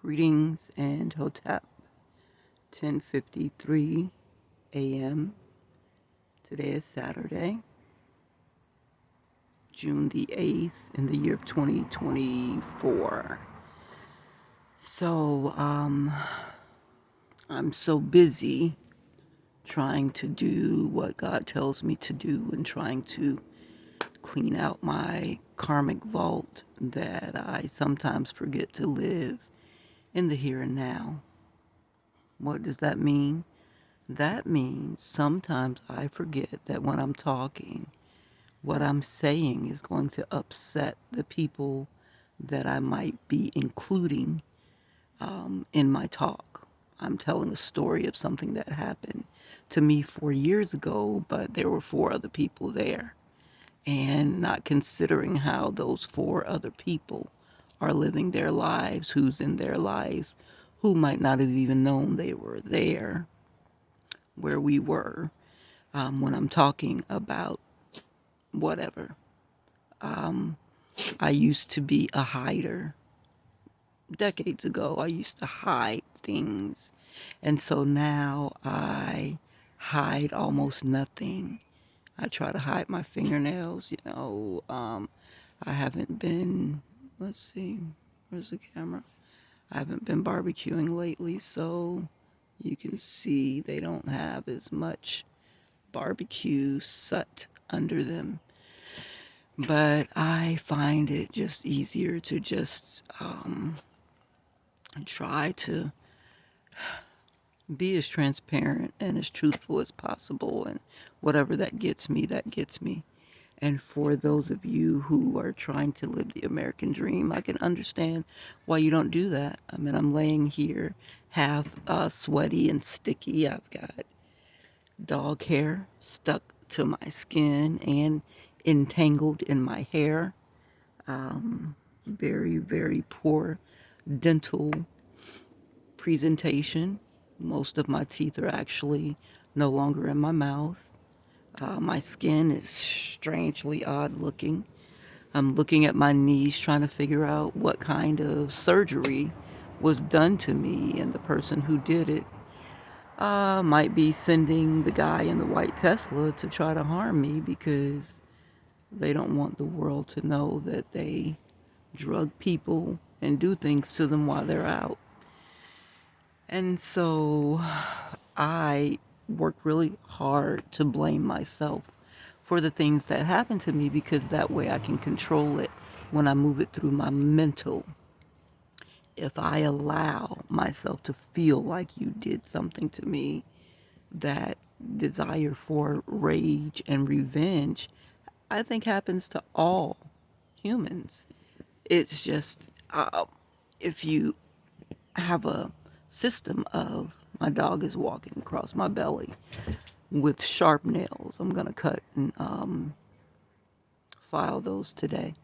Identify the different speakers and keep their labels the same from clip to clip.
Speaker 1: Greetings and Hotep, 10:53 a.m. Today is Saturday, June the 8th in the year of 2024. So, I'm so busy trying to do what God tells me to do and trying to clean out my karmic vault that I sometimes forget to live in the here and now. What does that mean? That means sometimes I forget that when I'm talking, what I'm saying is going to upset the people that I might be including in my talk. I'm telling a story of something that happened to me 4 years ago, but there were four other people there. And not considering how those four other people are living their lives, who's in their life, who might not have even known they were there where we were when I'm talking about whatever. I used to be a hider. Decades ago, I used to hide things. And so now I hide almost nothing. I try to hide my fingernails. I haven't been, let's see, where's the camera? I haven't been barbecuing lately, so you can see they don't have as much barbecue soot under them. But I find it just easier to just try to be as transparent and as truthful as possible. And whatever that gets me, that gets me. And for those of you who are trying to live the American dream, I can understand why you don't do that. I mean, I'm laying here half sweaty and sticky. I've got dog hair stuck to my skin and entangled in my hair. Very, very poor dental presentation. Most of my teeth are actually no longer in my mouth. My skin is strangely odd looking. I'm looking at my knees trying to figure out what kind of surgery was done to me, and the person who did it might be sending the guy in the white Tesla to try to harm me because they don't want the world to know that they drug people and do things to them while they're out. And so I work really hard to blame myself for the things that happen to me because that way I can control it when I move it through my mental. If I allow myself to feel like you did something to me, that desire for rage and revenge, I think happens to all humans. It's just if you have a system of my dog is walking across my belly with sharp nails. I'm going to cut and file those today.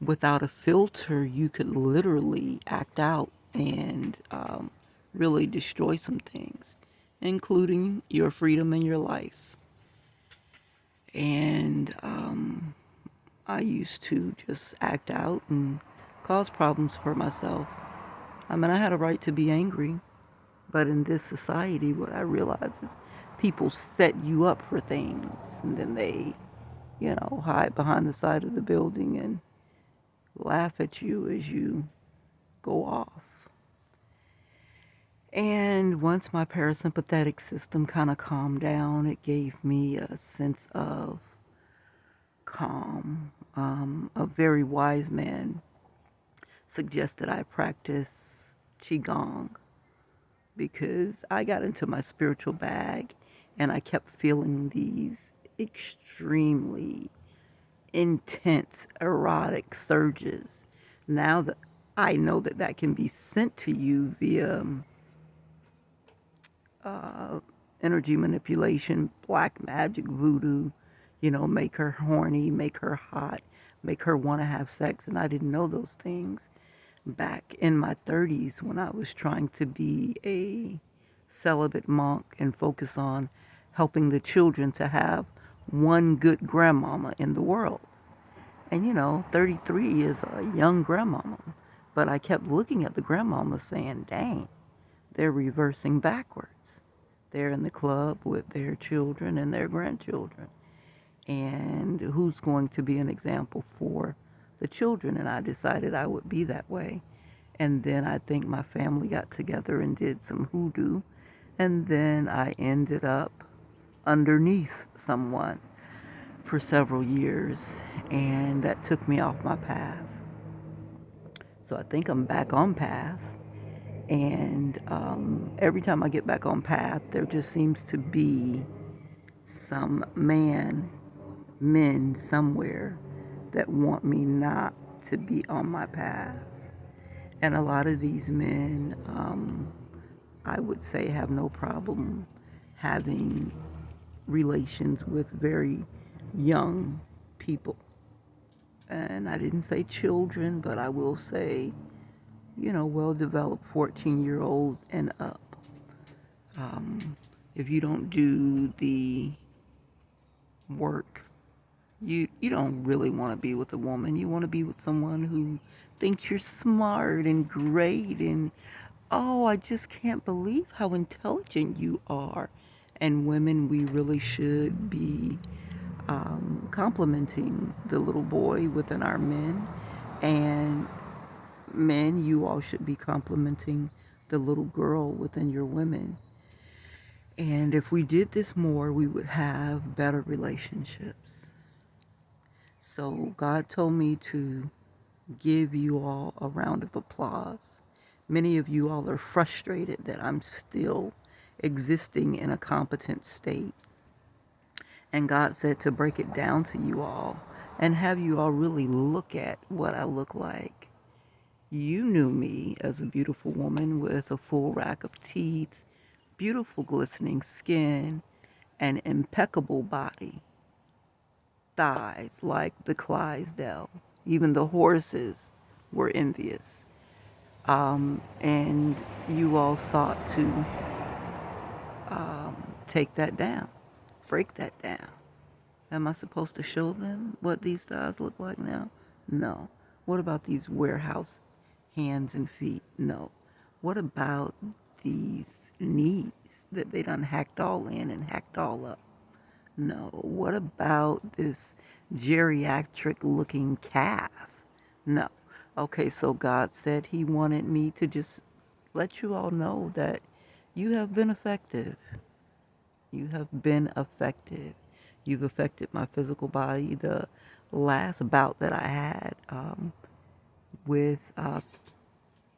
Speaker 1: Without a filter, you could literally act out and really destroy some things, including your freedom and your life. And I used to just act out and cause problems for myself. I mean, I had a right to be angry, but in this society, what I realize is people set you up for things, and then they, hide behind the side of the building and laugh at you as you go off. And once my parasympathetic system kind of calmed down, it gave me a sense of calm. A very wise man suggested I practice Qigong because I got into my spiritual bag and I kept feeling these extremely intense erotic surges. Now that I know that that can be sent to you via energy manipulation, black magic, voodoo, make her horny, make her hot, make her want to have sex. And I didn't know those things back in my 30s when I was trying to be a celibate monk and focus on helping the children to have one good grandmama in the world. And 33 is a young grandmama. But I kept looking at the grandmama saying, dang, they're reversing backwards. They're in the club with their children and their grandchildren. And who's going to be an example for the children? And I decided I would be that way. And then I think my family got together and did some hoodoo. And then I ended up underneath someone for several years. And that took me off my path. So I think I'm back on path. And every time I get back on path, there just seems to be some men somewhere that want me not to be on my path. And a lot of these men, I would say, have no problem having relations with very young people. And I didn't say children, but I will say, well developed 14-year-olds and up. If you don't do the work, you don't really want to be with a woman. You want to be with someone who thinks you're smart and great and, oh, I just can't believe how intelligent you are. And women, we really should be complimenting the little boy within our men. And men, you all should be complimenting the little girl within your women. And if we did this more, we would have better relationships. So God told me to give you all a round of applause. Many of you all are frustrated that I'm still existing in a competent state. And God said to break it down to you all and have you all really look at what I look like. You knew me as a beautiful woman with a full rack of teeth, beautiful glistening skin, an impeccable body, thighs like the Clydesdale. Even the horses were envious. And you all sought to take that down, break that down. Am I supposed to show them what these thighs look like now? No. What about these warehouse hands and feet? No. What about these knees that they done hacked all in and hacked all up? No. What about this geriatric looking calf? No. Okay, so God said He wanted me to just let you all know that you have been effective. You have been effective. You've affected my physical body. The last bout that I had with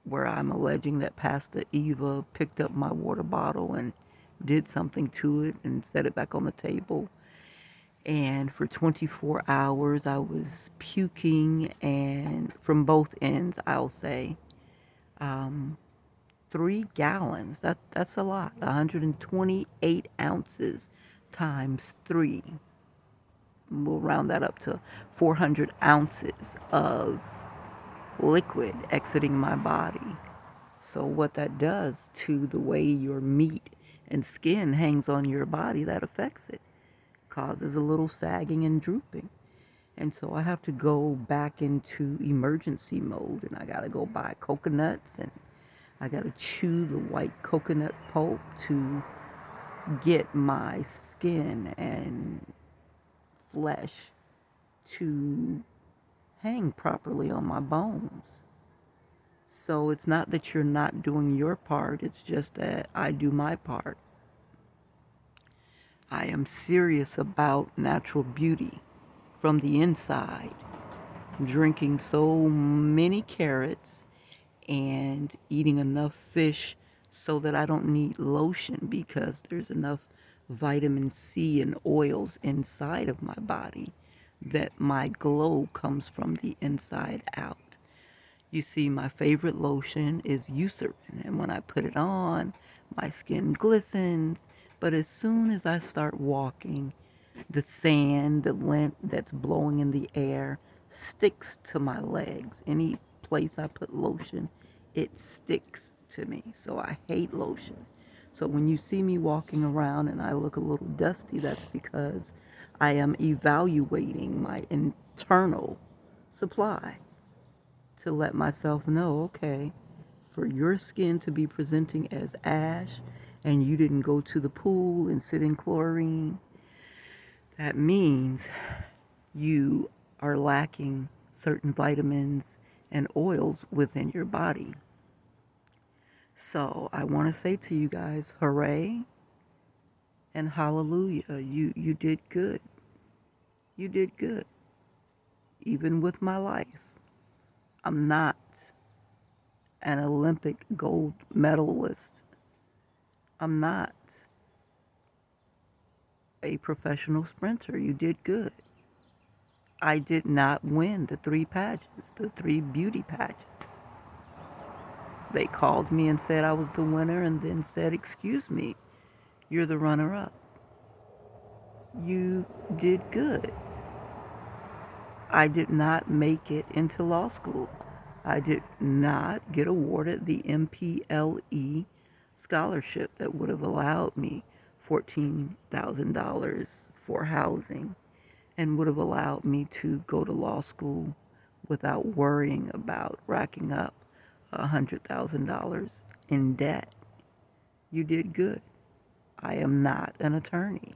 Speaker 1: where I'm alleging that Pastor Eva picked up my water bottle and did something to it and set it back on the table. And for 24 hours, I was puking, and from both ends, I'll say, 3 gallons. That's a lot. 128 ounces times 3. We'll round that up to 400 ounces of liquid exiting my body. So what that does to the way your meat and skin hangs on your body, that affects it. Causes a little sagging and drooping. And so I have to go back into emergency mode, and I got to go buy coconuts, and I got to chew the white coconut pulp to get my skin and flesh to hang properly on my bones. So it's not that you're not doing your part, it's just that I do my part. I am serious about natural beauty from the inside, drinking so many carrots and eating enough fish so that I don't need lotion because there's enough vitamin C and oils inside of my body that my glow comes from the inside out. You see, my favorite lotion is Eucerin, and when I put it on, my skin glistens. But as soon as I start walking, the sand, the lint that's blowing in the air sticks to my legs. Any place I put lotion, it sticks to me. So I hate lotion. So when you see me walking around and I look a little dusty, that's because I am evaluating my internal supply to let myself know, okay, for your skin to be presenting as ash and you didn't go to the pool and sit in chlorine, that means you are lacking certain vitamins and oils within your body. So I want to say to you guys, hooray and hallelujah. You did good. You did good. Even with my life, I'm not an Olympic gold medalist. I'm not a professional sprinter. You did good. I did not win the 3 pageants, the 3 beauty pageants. They called me and said I was the winner and then said, excuse me, you're the runner up. You did good. I did not make it into law school. I did not get awarded the MPLE scholarship that would have allowed me $14,000 for housing and would have allowed me to go to law school without worrying about racking up $100,000 in debt. You did good. I am not an attorney.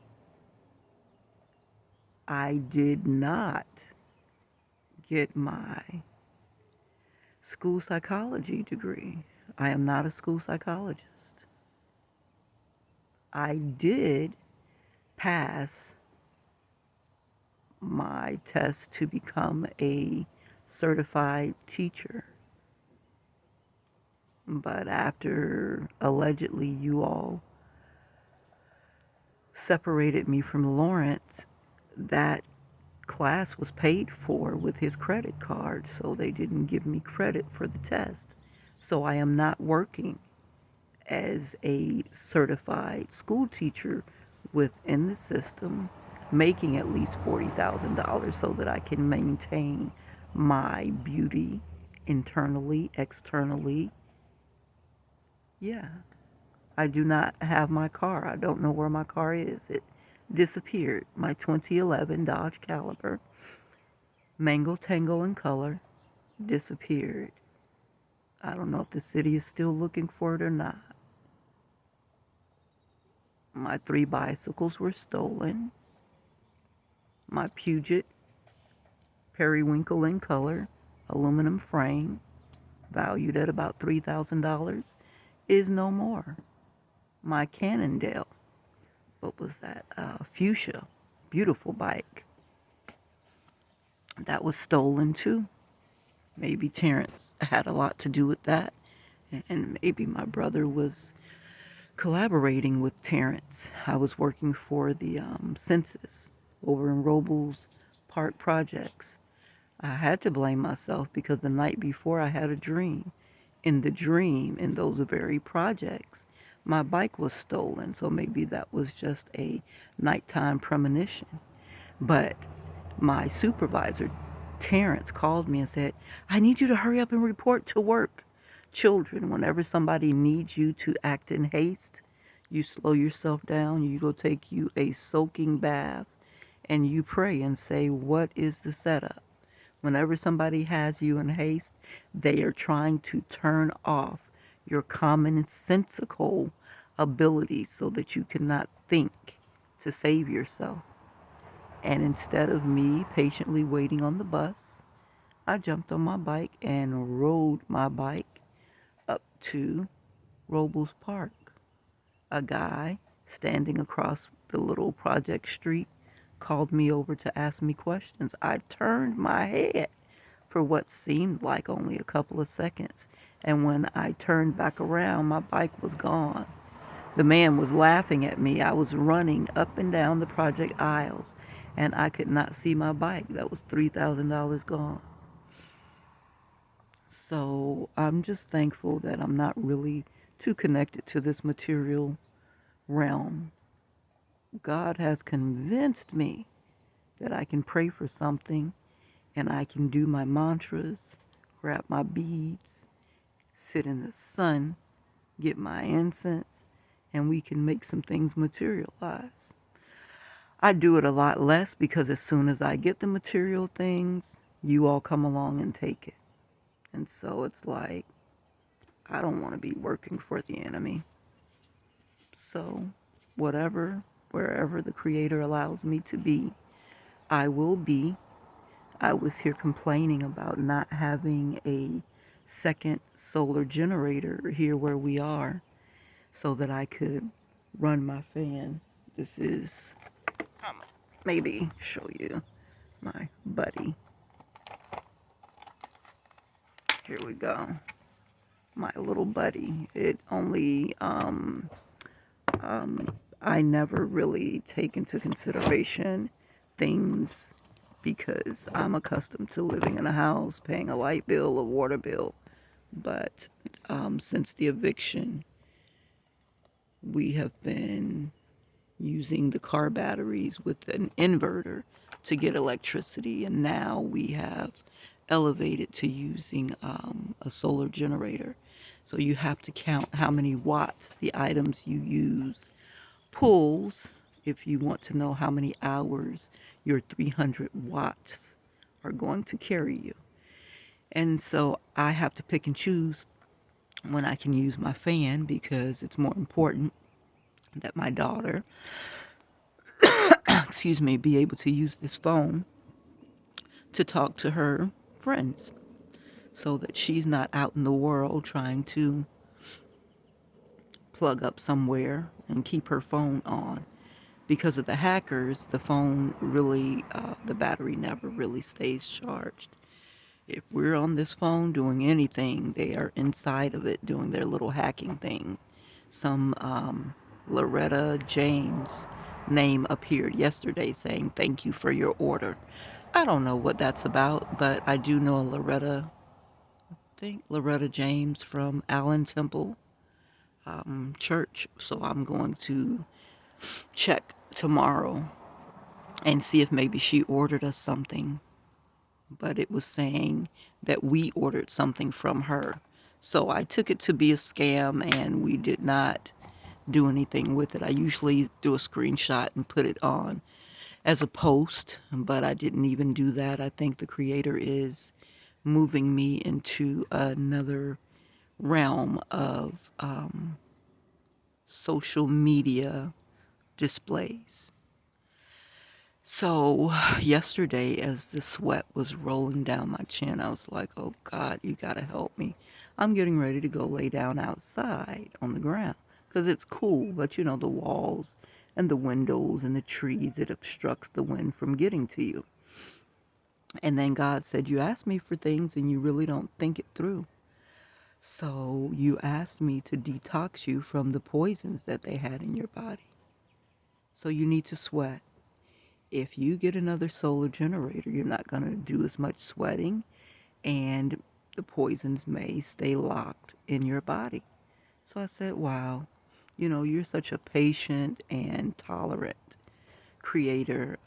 Speaker 1: I did not get my school psychology degree. I am not a school psychologist. I did pass my test to become a certified teacher. But after allegedly you all separated me from Lawrence, that class was paid for with his credit card, so they didn't give me credit for the test. So I am not working as a certified school teacher within the system, making at least $40,000 so that I can maintain my beauty internally, externally. Yeah. I do not have my car. I don't know where my car is. It disappeared. My 2011 Dodge Caliber, mango tango in color, disappeared. I don't know if the city is still looking for it or not. My 3 bicycles were stolen. My Puget, periwinkle in color, aluminum frame, valued at about $3,000, is no more. My Cannondale, what was that? Fuchsia, beautiful bike. That was stolen too. Maybe Terrence had a lot to do with that. And maybe my brother was collaborating with Terrence. I was working for the census over in Robles Park Projects. I had to blame myself because the night before I had a dream. In the dream, in those very projects, my bike was stolen. So maybe that was just a nighttime premonition. But my supervisor, Terrence, called me and said, I need you to hurry up and report to work. Children, whenever somebody needs you to act in haste, you slow yourself down, you go take you a soaking bath, and you pray and say, what is the setup? Whenever somebody has you in haste, they are trying to turn off your commonsensical abilities so that you cannot think to save yourself. And instead of me patiently waiting on the bus, I jumped on my bike and rode my bike up to Robles Park. A guy standing across the little project street called me over to ask me questions. I turned my head for what seemed like only a couple of seconds, and when I turned back around, my bike was gone. The man was laughing at me. I was running up and down the project aisles, and I could not see my bike. That was $3,000 gone. So I'm just thankful that I'm not really too connected to this material realm. God has convinced me that I can pray for something and I can do my mantras, grab my beads, sit in the sun, get my incense, and we can make some things materialize. I do it a lot less because as soon as I get the material things, you all come along and take it. And so it's like, I don't want to be working for the enemy. So, whatever, wherever the Creator allows me to be, I will be. I was here complaining about not having a second solar generator here where we are so that I could run my fan. This is, maybe show you my buddy. Here we go. My little buddy. It only, I never really take into consideration things because I'm accustomed to living in a house, paying a light bill, a water bill. But since the eviction, we have been using the car batteries with an inverter to get electricity, and now we have elevated to using a solar generator. So you have to count how many watts the items you use pulls if you want to know how many hours your 300 watts are going to carry you. And so I have to pick and choose when I can use my fan because it's more important that my daughter, excuse me, be able to use this phone to talk to her friends so that she's not out in the world trying to plug up somewhere and keep her phone on. Because of the hackers, the phone really, the battery never really stays charged. If we're on this phone doing anything, they are inside of it doing their little hacking thing. Some Loretta James name appeared yesterday saying, "Thank you for your order." I don't know what that's about, but I do know a Loretta, I think Loretta James from Allen Temple Church. So I'm going to check tomorrow and see if maybe she ordered us something. But it was saying that we ordered something from her. So I took it to be a scam and we did not do anything with it. I usually do a screenshot and put it on as a post, but I didn't even do that. I think the Creator is moving me into another realm of social media displays. So yesterday, as the sweat was rolling down my chin, I was like, oh God, you gotta help me. I'm getting ready to go lay down outside on the ground because it's cool, but you know, the walls and the windows and the trees, it obstructs the wind from getting to you. And then God said, you asked me for things and you really don't think it through. So you asked me to detox you from the poisons that they had in your body. So you need to sweat. If you get another solar generator, you're not going to do as much sweating and the poisons may stay locked in your body. So I said, wow, you know, you're such a patient and tolerant Creator.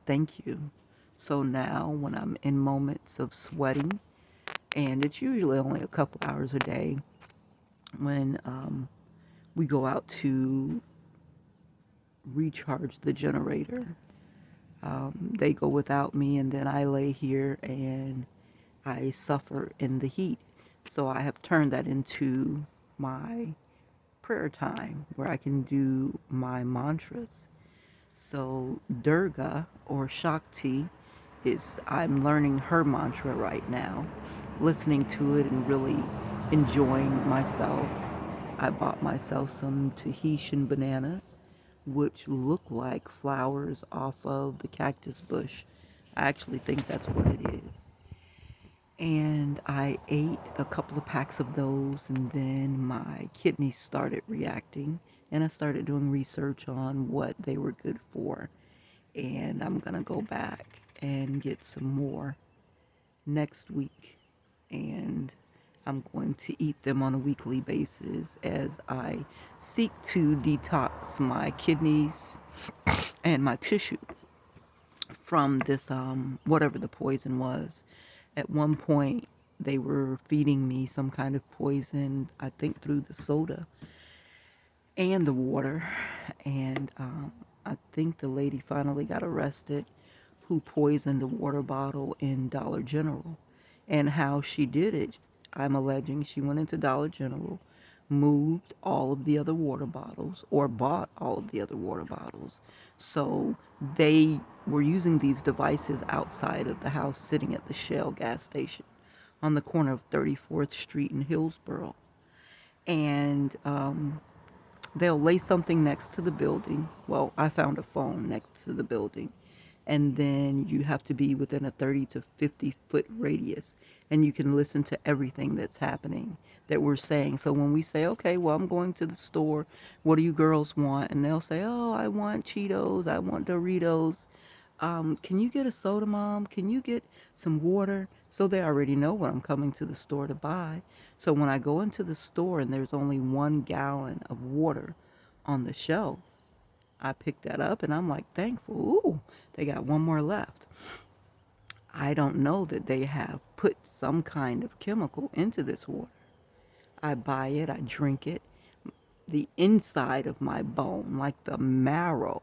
Speaker 1: Thank you. So now when I'm in moments of sweating, and it's usually only a couple hours a day, when we go out to recharge the generator, they go without me, and then I lay here and I suffer in the heat. So I have turned that into my prayer time where I can do my mantras. So Durga or Shakti is, I'm learning her mantra right now, listening to it and really enjoying myself. I bought myself some Tahitian bananas, which look like flowers off of the cactus bush. I actually think that's what it is. And I ate a couple of packs of those, and then my kidneys started reacting, and I started doing research on what they were good for. And I'm gonna go back and get some more next week, and I'm going to eat them on a weekly basis as I seek to detox my kidneys and my tissue from this whatever the poison was. At one point they were feeding me some kind of poison, I think through the soda and the water, and I think the lady finally got arrested who poisoned the water bottle in Dollar General. And how she did it, I'm alleging she went into Dollar General, moved all of the other water bottles, or bought all of the other water bottles. So they were using these devices outside of the house, sitting at the Shell gas station on the corner of 34th Street in Hillsborough. And they'll lay something next to the building. Well, I found a phone next to the building. And then you have to be within a 30 to 50-foot radius. And you can listen to everything that's happening that we're saying. So when we say, okay, well, I'm going to the store, what do you girls want? And they'll say, oh, I want Cheetos, I want Doritos. Can you get a soda, Mom? Can you get some water? So they already know what I'm coming to the store to buy. So when I go into the store and there's only 1 gallon of water on the shelf, I pick that up and I'm like thankful. Ooh, they got one more left. I don't know that they have put some kind of chemical into this water. I buy it, I drink it. The inside of my bone, like the marrow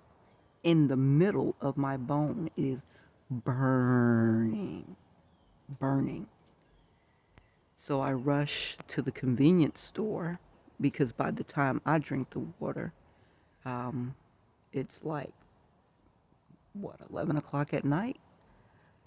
Speaker 1: in the middle of my bone, is burning, burning. So I rush to the convenience store because by the time I drink the water, it's like, what, 11 o'clock at night?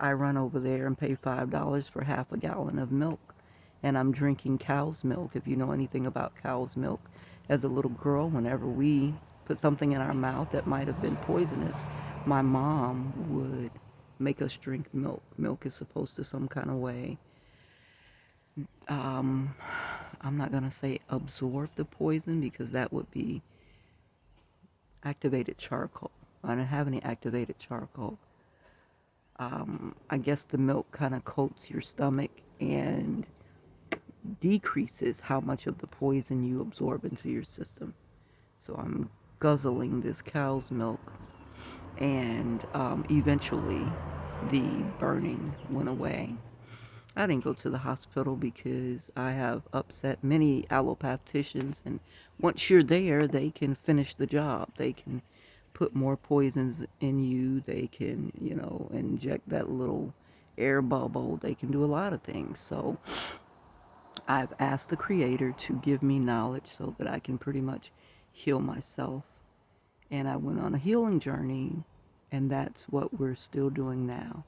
Speaker 1: I run over there and pay $5 for half a gallon of milk. And I'm drinking cow's milk. If you know anything about cow's milk, as a little girl, whenever we put something in our mouth that might have been poisonous, my mom would make us drink milk. Milk is supposed to some kind of way, I'm not going to say absorb the poison because that would be activated charcoal. I don't have any activated charcoal. I guess the milk kind of coats your stomach and decreases how much of the poison you absorb into your system. So I'm guzzling this cow's milk, and eventually the burning went away. I didn't go to the hospital because I have upset many allopaticians, and once you're there, they can finish the job. They can put more poisons in you. They can, inject that little air bubble. They can do a lot of things. So I've asked the Creator to give me knowledge so that I can pretty much heal myself. And I went on a healing journey, and that's what we're still doing now.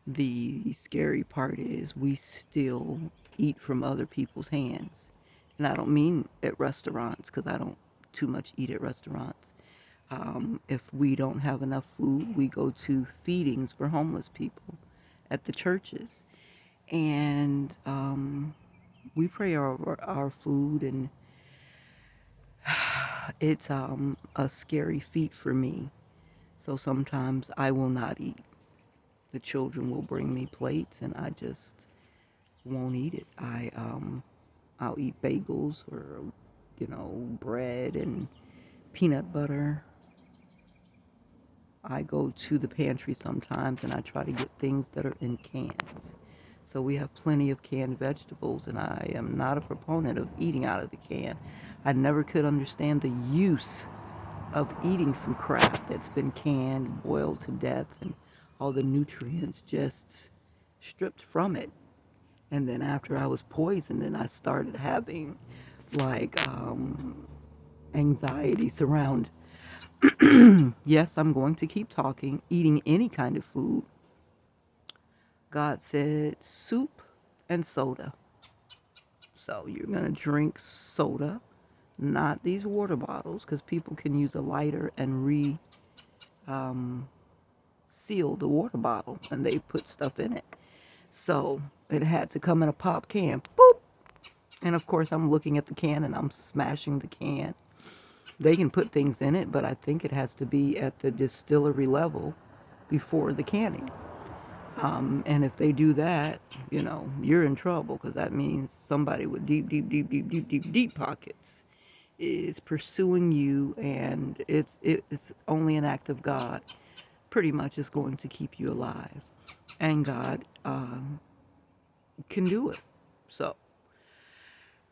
Speaker 1: The scary part is we still eat from other people's hands. And I don't mean at restaurants, because I don't too much eat at restaurants. If we don't have enough food, we go to feedings for homeless people at the churches. And we pray over our food, and it's a scary feat for me. So sometimes I will not eat. The children will bring me plates, and I just won't eat it. I'll eat bagels or, bread and peanut butter. I go to the pantry sometimes and I try to get things that are in cans. So we have plenty of canned vegetables, and I am not a proponent of eating out of the can. I never could understand the use of eating some crap that's been canned, boiled to death, and all the nutrients just stripped from it. And then after I was poisoned, then I started having like anxiety surround. Yes, I'm going to keep talking. Eating any kind of food. God said soup and soda. So you're going to drink soda, not these water bottles, because people can use a lighter and seal the water bottle, and they put stuff in it. So it had to come in a pop can. Boop. And of course, I'm looking at the can and I'm smashing the can. They can put things in it, but I think it has to be at the distillery level before the canning. And if they do that, you're in trouble, because that means somebody with deep, deep, deep, deep, deep, deep, deep pockets is pursuing you, and it's only an act of God. Pretty much is going to keep you alive, and God can do it. So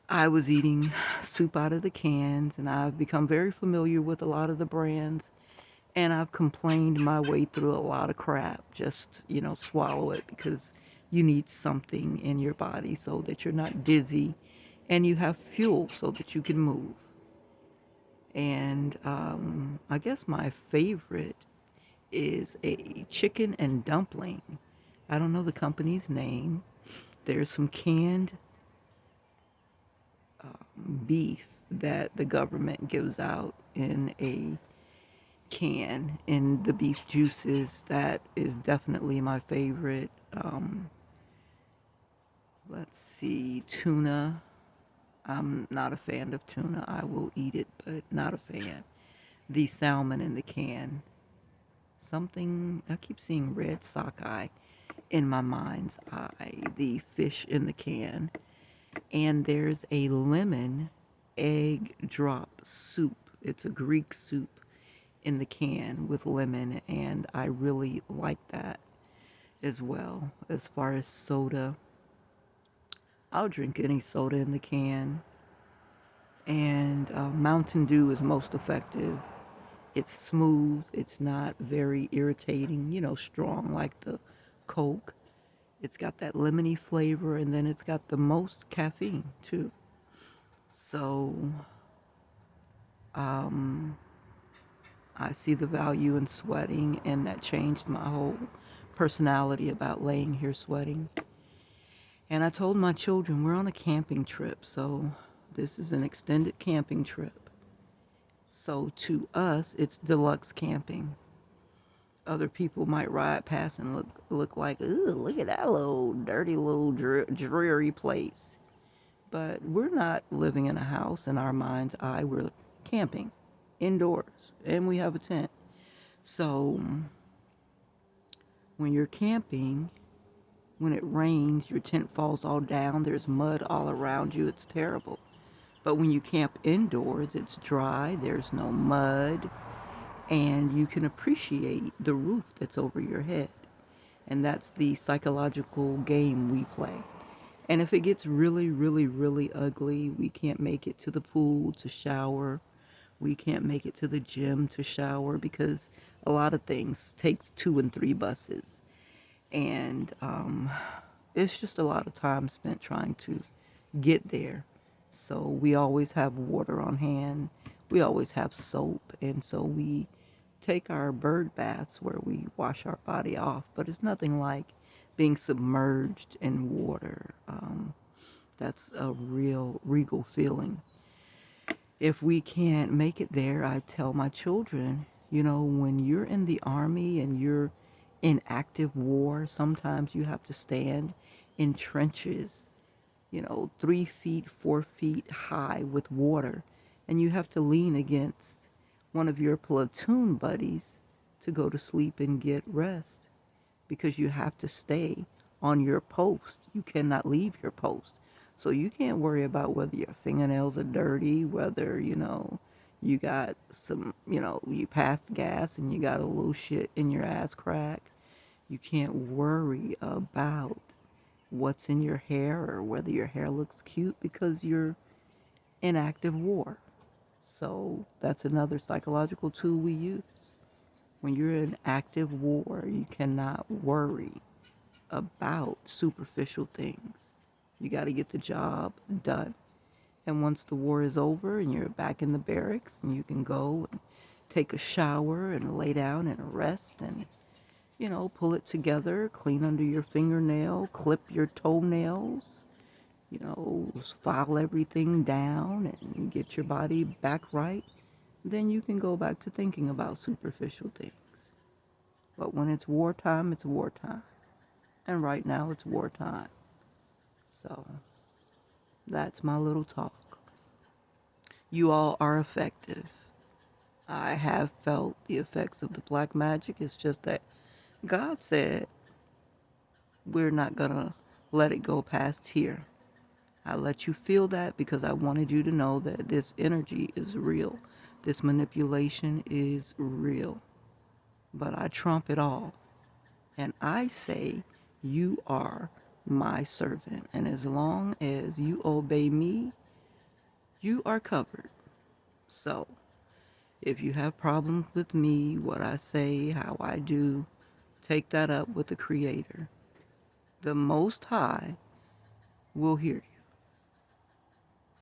Speaker 1: I was eating soup out of the cans, and I've become very familiar with a lot of the brands, and I've complained my way through a lot of crap. Just, swallow it, because you need something in your body so that you're not dizzy, and you have fuel so that you can move. And I guess my favorite is a chicken and dumpling. I don't know the company's name. There's some canned beef that the government gives out in a can in the beef juices. That is definitely my favorite. Let's see, tuna. I'm not a fan of tuna. I will eat it, but not a fan. The salmon in the can. Something, I keep seeing red sockeye in my mind's eye. The fish in the can. And there's a lemon egg drop soup. It's a Greek soup in the can with lemon, and I really like that as well. As far as soda, I'll drink any soda in the can, and Mountain Dew is most effective. It's smooth, it's not very irritating, strong like the Coke. It's got that lemony flavor, and then it's got the most caffeine too. So I see the value in sweating, and that changed my whole personality about laying here sweating. And I told my children we're on a camping trip, so this is an extended camping trip. So to us, it's deluxe camping. Other people might ride past and look like, ooh, look at that little dirty little dreary place. But we're not living in a house in our mind's eye. We're camping indoors, and we have a tent. So when you're camping, when it rains, your tent falls all down, there's mud all around you, it's terrible. But when you camp indoors, it's dry, there's no mud, and you can appreciate the roof that's over your head. And that's the psychological game we play. And if it gets really, really, really ugly, we can't make it to the pool to shower. We can't make it to the gym to shower because a lot of things takes 2 and 3 buses. And it's just a lot of time spent trying to get there. So we always have water on hand. We always have soap. And so we take our bird baths where we wash our body off. But it's nothing like being submerged in water. That's a real regal feeling. If we can't make it there, I tell my children, when you're in the army and you're in active war, sometimes you have to stand in trenches, 3 feet, 4 feet high with water, and you have to lean against one of your platoon buddies to go to sleep and get rest because you have to stay on your post. You cannot leave your post. So you can't worry about whether your fingernails are dirty, whether, you got some, you passed gas and you got a little shit in your ass crack. You can't worry about what's in your hair or whether your hair looks cute because you're in active war. So that's another psychological tool we use. When you're in active war, you cannot worry about superficial things. You got to get the job done. And once the war is over and you're back in the barracks and you can go and take a shower and lay down and rest and, pull it together, clean under your fingernail, clip your toenails, file everything down and get your body back right, then you can go back to thinking about superficial things. But when it's wartime, it's wartime. And right now it's wartime. So that's my little talk. You all are effective. I have felt the effects of the black magic. It's just that God said we're not going to let it go past here. I let you feel that because I wanted you to know that this energy is real. This manipulation is real. But I trump it all. And I say, you are my servant. And as long as you obey me, you are covered. So, if you have problems with me, what I say, how I do, take that up with the Creator. the Most High will hear you.